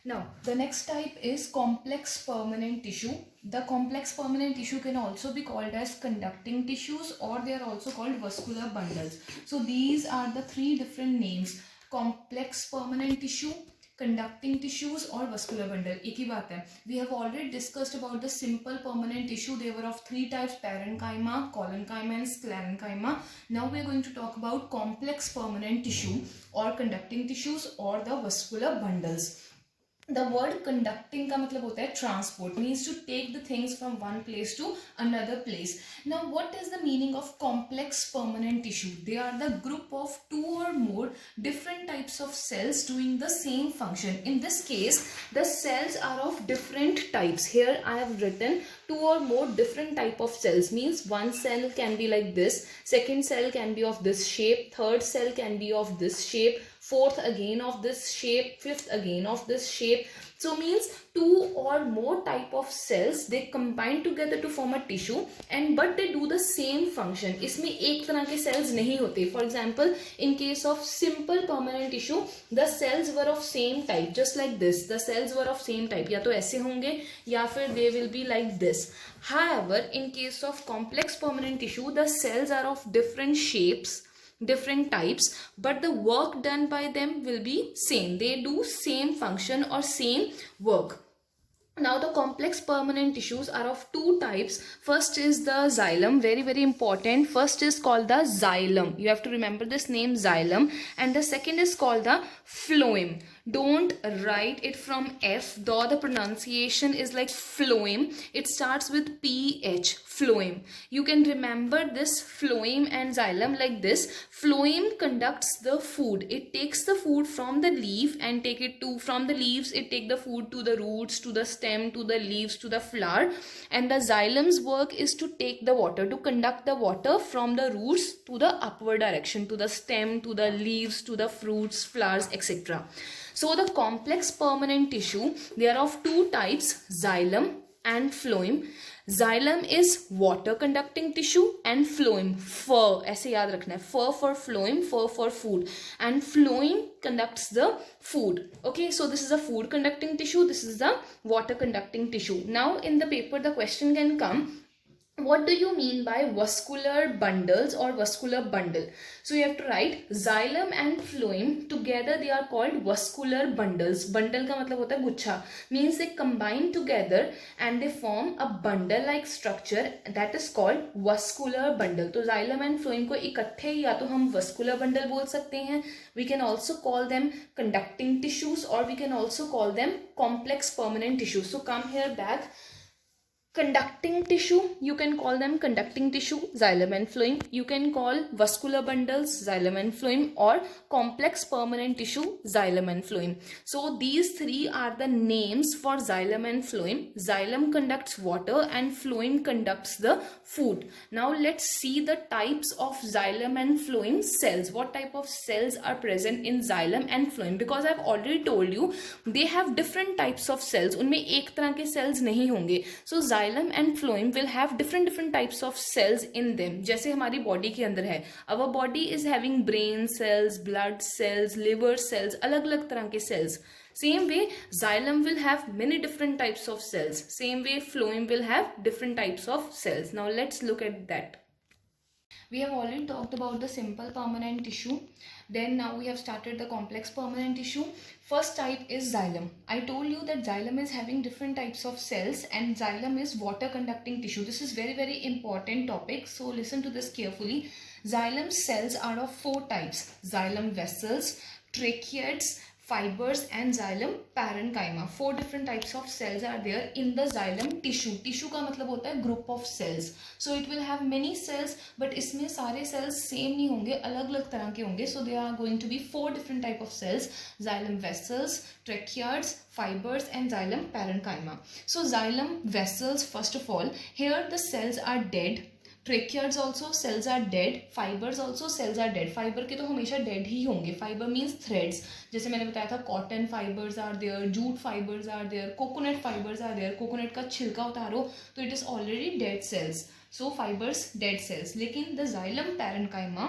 Now, the next type is complex permanent tissue. The complex permanent tissue can also be called as conducting tissues, or they are also called vascular bundles. So these are the three different names: complex permanent tissue, conducting tissues, or vascular bundle. एक ही बात है. We have already discussed about the simple permanent tissue. They were of three types: parenchyma, collenchyma, and sclerenchyma. Now we are going to talk about complex permanent tissue or conducting tissues or the vascular bundles. The word conducting का मतलब होता है transport, means to take the things from one place to another place. Now what is the meaning of complex permanent tissue? They are the group of two or more different types of cells doing the same function. In this case the cells are of different types. Here I have written two or more different type of cells, means one cell can be like this, second cell can be of this shape, third cell can be of this shape, fourth again of this shape, fifth again of this shape. So means two or more type of cells, they combine together to form a tissue, and but they do the same function. इसमें एक तरह के cells नहीं होते. For example, in case of simple permanent tissue, the cells were of same type, just like this. The cells were of same type, या तो ऐसे होंगे या फिर they will be like this. However, in case of complex permanent tissue, the cells are of different shapes, different types, but the work done by them will be same. They do same function or same work. Now the complex permanent tissues are of two types. First is the xylem, very important. First is called the xylem. You have to remember this name, xylem. And the second is called the phloem. Don't write it from F, though the pronunciation is like phloem. It starts with PH, phloem. You can remember this phloem and xylem like this. Phloem conducts the food. It takes the food from the leaf and take it to, from the leaves it take the food to the roots, to the stem, to the leaves, to the flower. And the xylem's work is to take the water, to conduct the water from the roots to the upward direction, to the stem, to the leaves, to the fruits, flowers, etc. So the complex permanent tissue, they are of two types, xylem and phloem. Xylem is water conducting tissue and phloem, fur, ऐसे याद रखना है, fur for phloem, fur for food, and phloem conducts the food. Okay, so this is a food conducting tissue, this is the water conducting tissue. Now in the paper the question can come, what do you mean by vascular bundles or vascular bundle? So you have to write xylem and phloem together, they are called vascular bundles. Bundle का मतलब होता है गुच्छा, means they combine together and they form a bundle like structure that is called vascular bundle. तो xylem and phloem को इकट्ठे या तो हम vascular bundle बोल सकते हैं. We can also call them conducting tissues, or we can also call them complex permanent tissues. So come here back. Conducting tissue, you can call them conducting tissue, xylem and phloem. You can call vascular bundles, xylem and phloem, or complex permanent tissue, xylem and phloem. So these three are the names for xylem and phloem. Xylem conducts water and phloem conducts the food. Now let's see the types of xylem and phloem cells. What type of cells are present in xylem and phloem? Because I've already told you, they have different types of cells. उनमें एक तरह के cells नहीं होंगे. So xylem and phloem will have different types of cells in them. जैसे हमारी body के अंदर है, our body is having brain cells, blood cells, liver cells, अलग-अलग तरह के cells. Same way, xylem will have many different types of cells. Same way, phloem will have different types of cells. Now let's look at that. We have already talked about the simple permanent tissue. Then now we have started the complex permanent tissue. First type is xylem. I told you that xylem is having different types of cells, and xylem is water conducting tissue. This is very important topic, so listen to this carefully. Xylem cells are of four types: xylem vessels, tracheids, fibers, and xylem parenchyma. Four different types of cells are there in the xylem tissue. Tissue का मतलब होता है group of cells. So it will have many cells, but इसमें सारे cells same नहीं होंगे, अलग-अलग तरह के होंगे. So there are going to be four different type of cells: xylem vessels, tracheids, fibers, and xylem parenchyma. So xylem vessels, first of all, here the cells are dead. Tracheids also cells are dead, fibres also cells are dead. Fibre के तो हमेशा dead ही होंगे. Fibre means threads, जैसे मैंने बताया था cotton fibres are there, jute fibres are there, coconut fibres are there. Coconut का छिलका उतारो तो it is already dead cells. So fibres dead cells. लेकिन the xylem parenchyma,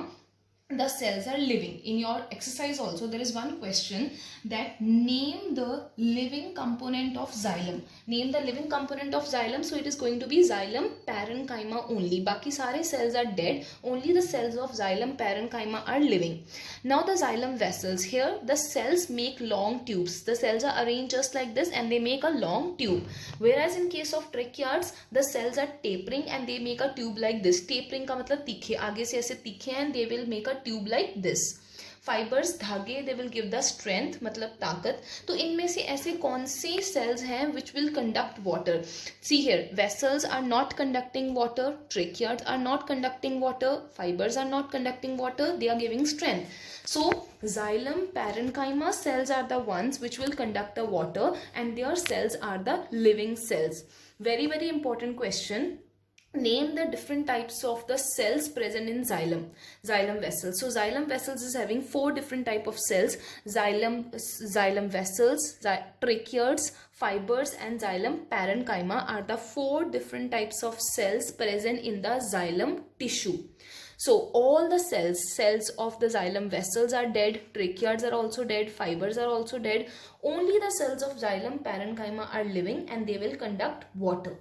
the cells are living. In your exercise also there is one question that name the living component of xylem. Name the living component of xylem. So it is going to be xylem parenchyma only. Baki sare cells are dead, only the cells of xylem parenchyma are living. Now the xylem vessels, here the cells make long tubes. The cells are arranged just like this and they make a long tube, whereas in case of tracheids the cells are tapering and they make a tube like this. Tapering का मतलब तीखे, आगे से ऐसे तीखे, and they will make a tube like this. Fibres धागे, they will give the strength मतलब ताकत. तो इनमें से ऐसे कौन से cells हैं which will conduct water? See here, vessels are not conducting water, tracheids are not conducting water, fibers are not conducting water, they are giving strength. So xylem parenchyma cells are the ones which will conduct the water and their cells are the living cells. Very very important question. Name the different types of the cells present in xylem vessels. So xylem vessels is having 4 different type of cells: xylem vessels, tracheids, fibers and xylem parenchyma are the 4 different types of cells present in the xylem tissue. So all the cells of the xylem vessels are dead, tracheids are also dead, fibers are also dead. Only the cells of xylem parenchyma are living and they will conduct water.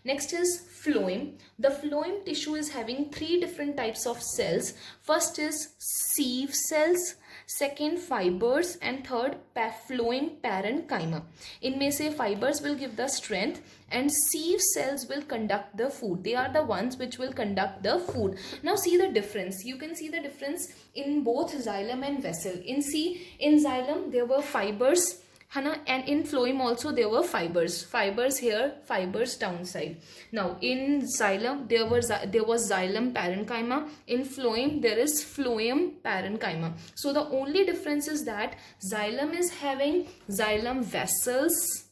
Next is phloem. The phloem tissue is having 3 different types of cells. First is sieve cells, second fibers, and third phloem parenchyma. इनमें से fibers will give the strength and sieve cells will conduct the food. They are the ones which will conduct the food. Now see the difference. You can see the difference in both xylem and vessel. In xylem there were fibers, है ना, and in phloem also there were fibers here, fibers downside. Now in xylem there was xylem parenchyma, in phloem there is phloem parenchyma. So the only difference is that xylem is having xylem vessels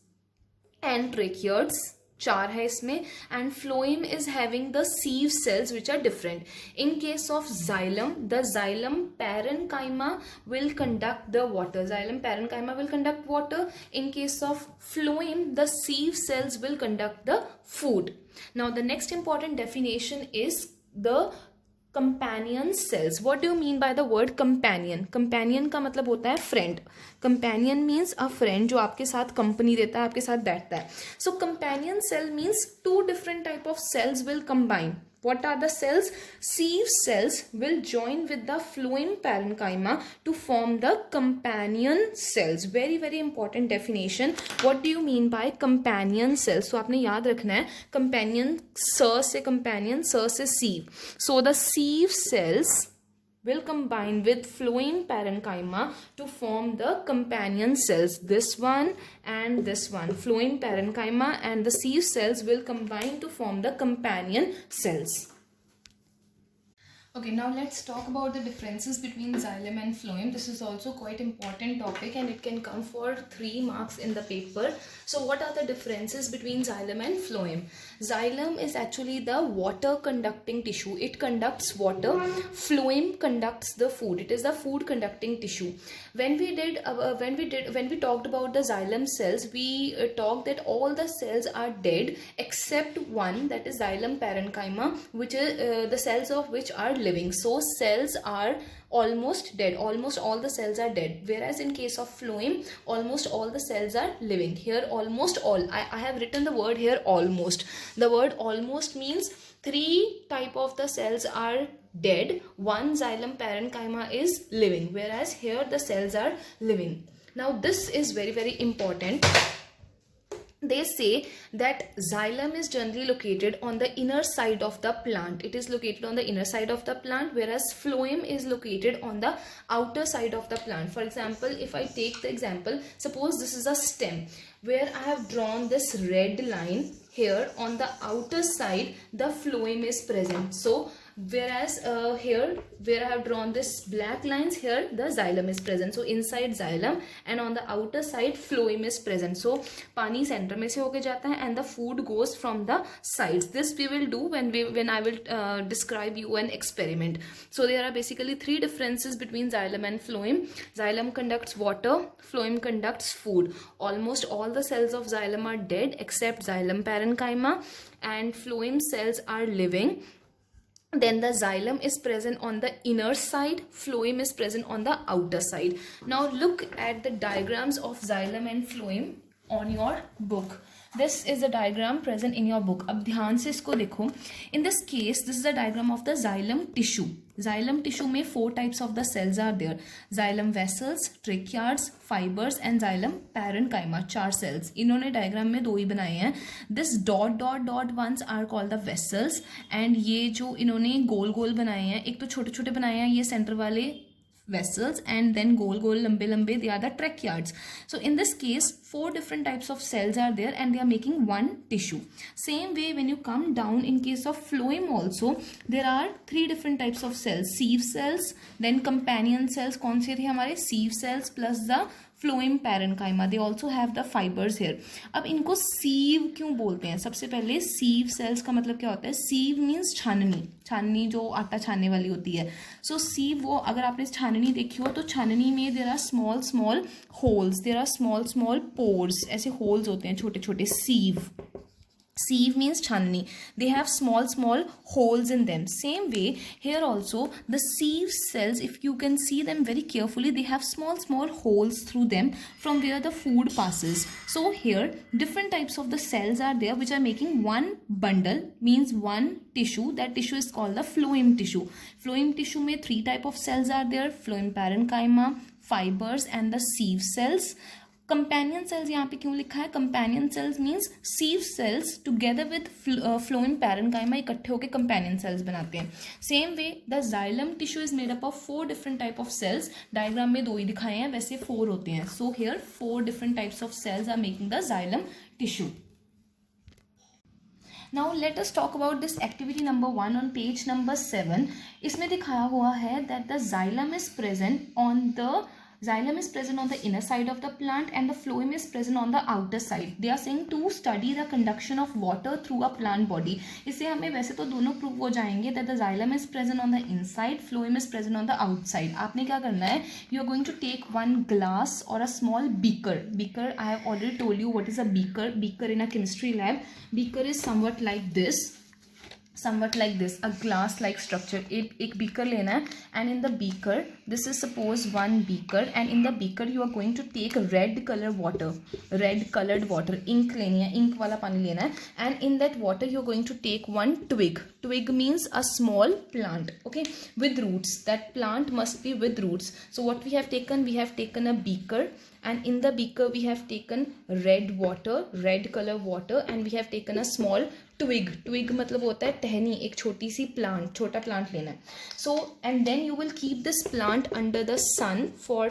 and tracheids, 4 है इसमें, and phloem is having the sieve cells which are different. In case of xylem, the xylem parenchyma will conduct the water. Xylem parenchyma will conduct water. In case of phloem, the sieve cells will conduct the food. Now the next important definition is the companion cells. What do you mean by the word companion? Companion का मतलब होता है friend. Companion means a friend जो आपके साथ company देता है, आपके साथ बैठता है. So companion cell means 2 different type of cells will combine. What are the cells? Sieve cells will join with the phloem parenchyma to form the companion cells. Very very important definition. What do you mean by companion cells? So आपने याद रखना है companion, से companion, से sieve. So the sieve cells will combine with phloem parenchyma to form the companion cells. This one and this one. Phloem parenchyma and the sieve cells will combine to form the companion cells. Okay, now let's talk about the differences between xylem and phloem. This is also quite important topic and it can come for 3 marks in the paper. So what are the differences between xylem and phloem? Xylem is actually the water conducting tissue. It conducts water. Phloem conducts the food. It is the food conducting tissue. When we talked about the xylem cells, we talked that all the cells are dead except one, that is xylem parenchyma, which is the cells of which are living. So cells are almost dead. Almost all the cells are dead. Whereas in case of phloem, almost all the cells are living. Here almost all. I have written the word here almost. The word almost means 3 type of the cells are dead. 1 xylem parenchyma is living. Whereas here the cells are living. Now this is very very important. They say that xylem is generally located on the inner side of the plant. It is located on the inner side of the plant, whereas phloem is located on the outer side of the plant. For example, if I take the example, suppose this is a stem where I have drawn this red line. Here on the outer side the phloem is present. So whereas here where I have drawn this black lines, here the xylem is present. So inside xylem and on the outer side phloem is present. So पानी center में से होके जाता है and the food goes from the sides. This we will do when I will describe you an experiment. So there are basically 3 differences between xylem and phloem. Xylem conducts water, phloem conducts food. Almost all the cells of xylem are dead except xylem parenchyma, and phloem cells are living. then the xylem is present on the inner side, phloem is present on the outer side. Now look at the diagrams of xylem and phloem on your book. This is a diagram present in your book. अब ध्यान से इसको देखो. In this case, this is a diagram of the xylem tissue. Xylem tissue में 4 types of the cells are there. Xylem vessels, tracheids, fibers and xylem parenchyma. 4 cells. इन्होंने diagram में 2 ही बनाए हैं. This dot dot dot ones are called the vessels. And ये जो इन्होंने गोल गोल बनाए हैं, एक तो छोटे छोटे बनाए हैं ये सेंटर वाले vessels, and then गोल गोल लंबे लंबे they are the tracheids. So in this case 4 different types of cells are there and they are making one tissue. Same way when you come down in case of phloem also there are 3 different types of cells. Sieve cells, then companion cells. कौन से थे हमारे? sieve cells plus the phloem parenchyma. They also have the fibers here. अब इनको sieve क्यों बोलते हैं? सबसे पहले sieve cells का मतलब क्या होता है? sieve means छाननी. छाननी जो आटा छानने वाली होती है. So sieve, वो अगर आपने छाननी देखी हो तो छाननी में there are small small holes, there are small small pores. ऐसे holes होते हैं छोटे छोटे. sieve. Sieve means छाननी. They have small small holes in them. Same way here also the sieve cells, if you can see them very carefully, they have small small holes through them from where the food passes. So here different types of the cells are there which are making one bundle, means one tissue. That tissue is called the phloem tissue. Phloem tissue में 3 type of cells are there. Phloem parenchyma, fibers and the sieve cells. Companion cells यहाँ पे क्यों लिखा है? Companion cells means sieve cells together with phloem parenchyma इकट्ठे होकर companion cells बनाते हैं. Same way the xylem tissue is made up of 4 different type of cells. Diagram में 2 ही दिखाए हैं, वैसे 4 होते हैं. So here 4 different types of cells are making the xylem tissue. Now let us talk about this activity number 1 on page number 7. इसमें दिखाया हुआ है that the xylem is present on the inner side of the plant and the phloem is present on the outer side. They are saying to study the conduction of water through a plant body. इससे हमें वैसे तो दोनों prove हो जाएंगे that the xylem is present on the inside, phloem is present on the outside. आपने क्या करना है? You are going to take one glass or a small beaker. Beaker, I have already told you what is a beaker. Beaker in a chemistry lab. Beaker is somewhat like this. A glass like structure. एक beaker लेना है and in the beaker, this is suppose one beaker and in the beaker you are going to take red colored water. Ink लेनी है, ink वाला पानी लेना है and in that water you are going to take one twig. Twig means a small plant, okay, with roots. That plant must be with roots. So what we have taken a beaker and in the beaker we have taken red color water and we have taken a small twig. मतलब होता है टहनी, एक छोटी सी छोटा plant लेना है. So and then you will keep this plant under the sun for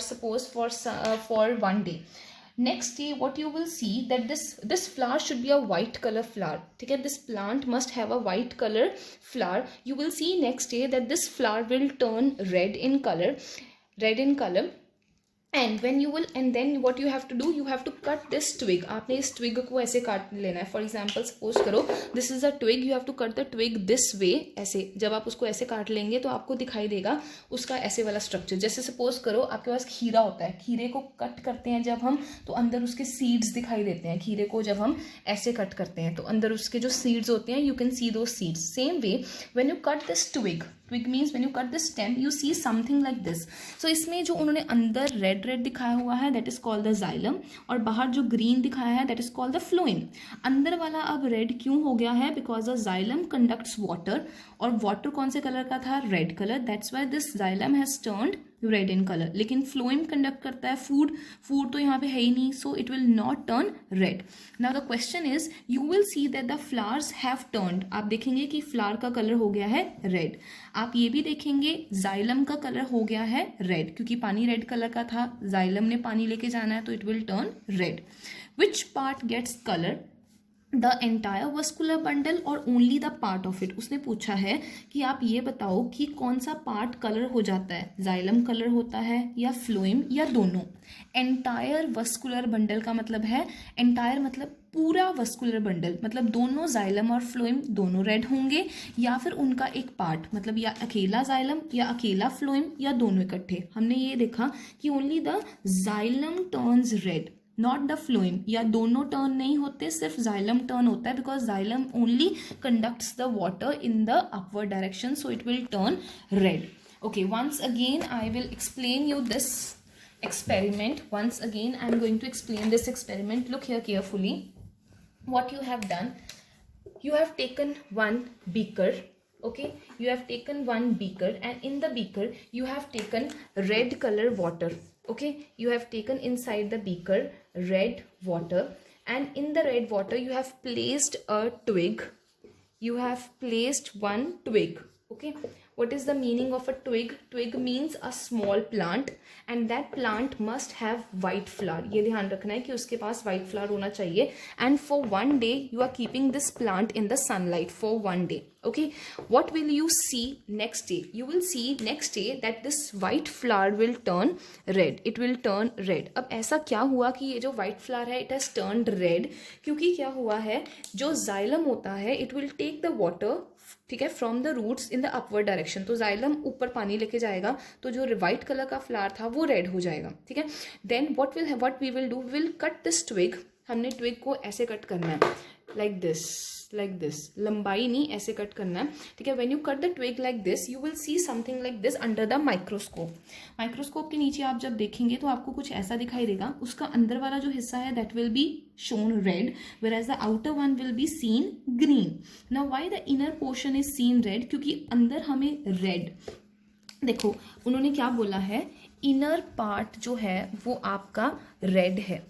one day. Next day what you will see that this flower should be a white color flower. ठीक है, this plant must have a white color flower. You will see next day that this flower will turn red in color. And then what you have to do, you have to cut this twig. आपने इस twig को ऐसे काट लेना है. For example, suppose करो this is a twig, you have to cut the twig this way. ऐसे जब आप उसको ऐसे काट लेंगे तो आपको दिखाई देगा उसका ऐसे वाला स्ट्रक्चर. जैसे suppose करो आपके पास खीरा होता है, खीरे को कट करते हैं जब हम तो अंदर उसके सीड्स दिखाई देते हैं. खीरे को जब हम ऐसे कट करते हैं तो अंदर उसके जो सीड्स होते हैं, you can see those seeds. Same way when you cut this twig means when you cut the stem you see something like this. So इसमें जो उन्होंने अंदर रेड दिखाया हुआ है that is called the xylem और बाहर जो ग्रीन दिखाया है that is called the phloem. अंदर वाला अब रेड क्यों हो गया है? because the xylem conducts water और वाटर कौन से कलर का था? Red colour. that's why this xylem has turned red in colour. लेकिन फ्लोएम कंडक्ट करता है फूड तो यहाँ पे है ही नहीं, so it will not turn red. Now the question is you will see that the flowers have turned. आप देखेंगे कि फ्लावर का कलर हो गया है रेड. आप ये भी देखेंगे जाइलम का कलर हो गया है रेड, क्योंकि पानी रेड कलर का था, जाइलम ने पानी लेके जाना है तो it will turn red. Which part gets colour? The entire vascular bundle or only the part of it. उसने पूछा है कि आप ये बताओ कि कौन सा पार्ट कलर हो जाता है, जाइलम कलर होता है या फ्लोएम या दोनों. एंटायर वस्कुलर बंडल का मतलब है, एंटायर मतलब पूरा वस्कुलर बंडल, मतलब दोनों जाइलम और फ्लोएम दोनों रेड होंगे या फिर उनका एक पार्ट, मतलब या अकेला जाइलम या अकेला फ्लोएम या दोनों इकट्ठे. हमने ये देखा कि only the xylem turns red. Not the phloem, या दोनों टर्न नहीं होते, सिर्फ जाइलम टर्न होता है, because xylem only conducts the water in the upward direction, so it will turn red. Okay, once again I will explain you this experiment. Once again I am going to explain this experiment. Look here carefully. What you have done, you have taken one beaker. Okay, you have taken one beaker, and in the beaker you have taken red color water. Okay, you have taken inside the beaker red water, and in the red water you have placed a twig. You have placed one twig. Okay, what is the meaning of a twig? Twig means a small plant, and that plant must have white flower. ये ध्यान रखना है कि उसके पास white flower होना चाहिए. And for one day you are keeping this plant in the sunlight for one day. Okay, what will you see next day? You will see next day that this white flower will turn red. It will turn red. अब ऐसा क्या हुआ कि ये जो white flower है it has turned red? क्योंकि क्या हुआ है, जो xylem होता है it will take the water, ठीक है, from the roots in the upward direction. तो जाइलम ऊपर पानी लेके जाएगा, तो जो व्हाइट कलर का फ्लावर था वो रेड हो जाएगा. ठीक है, then what we will do, will cut this twig. हमने ट्विग को ऐसे कट करना है, लाइक दिस, लंबाई नहीं, ऐसे कट करना है. ठीक है, when you cut the twig like this you will see something like this under the microscope. Microscope के नीचे आप जब देखेंगे तो आपको कुछ ऐसा दिखाई देगा. उसका अंदर वाला जो हिस्सा है that will be shown red, whereas the outer one will be seen green. Now why the inner portion is seen red? क्योंकि अंदर हमें red, देखो उन्होंने क्या बोला है, इनर पार्ट जो है वो आपका रेड है.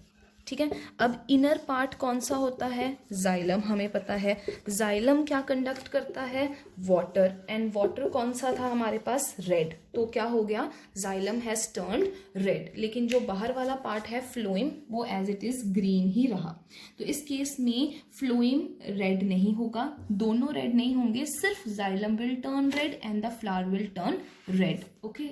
ठीक है, अब इनर पार्ट कौन सा होता है, जाइलम, हमें पता है. जाइलम क्या कंडक्ट करता है, वाटर, एंड वाटर कौन सा था हमारे पास, रेड. तो क्या हो गया, जाइलम हैज टर्न्ड रेड. लेकिन जो बाहर वाला पार्ट है फ्लोएम, वो एज इट इज ग्रीन ही रहा. तो इस केस में फ्लोएम रेड नहीं होगा, दोनों रेड नहीं होंगे, सिर्फ xylem will turn red and the flower will turn red. Okay.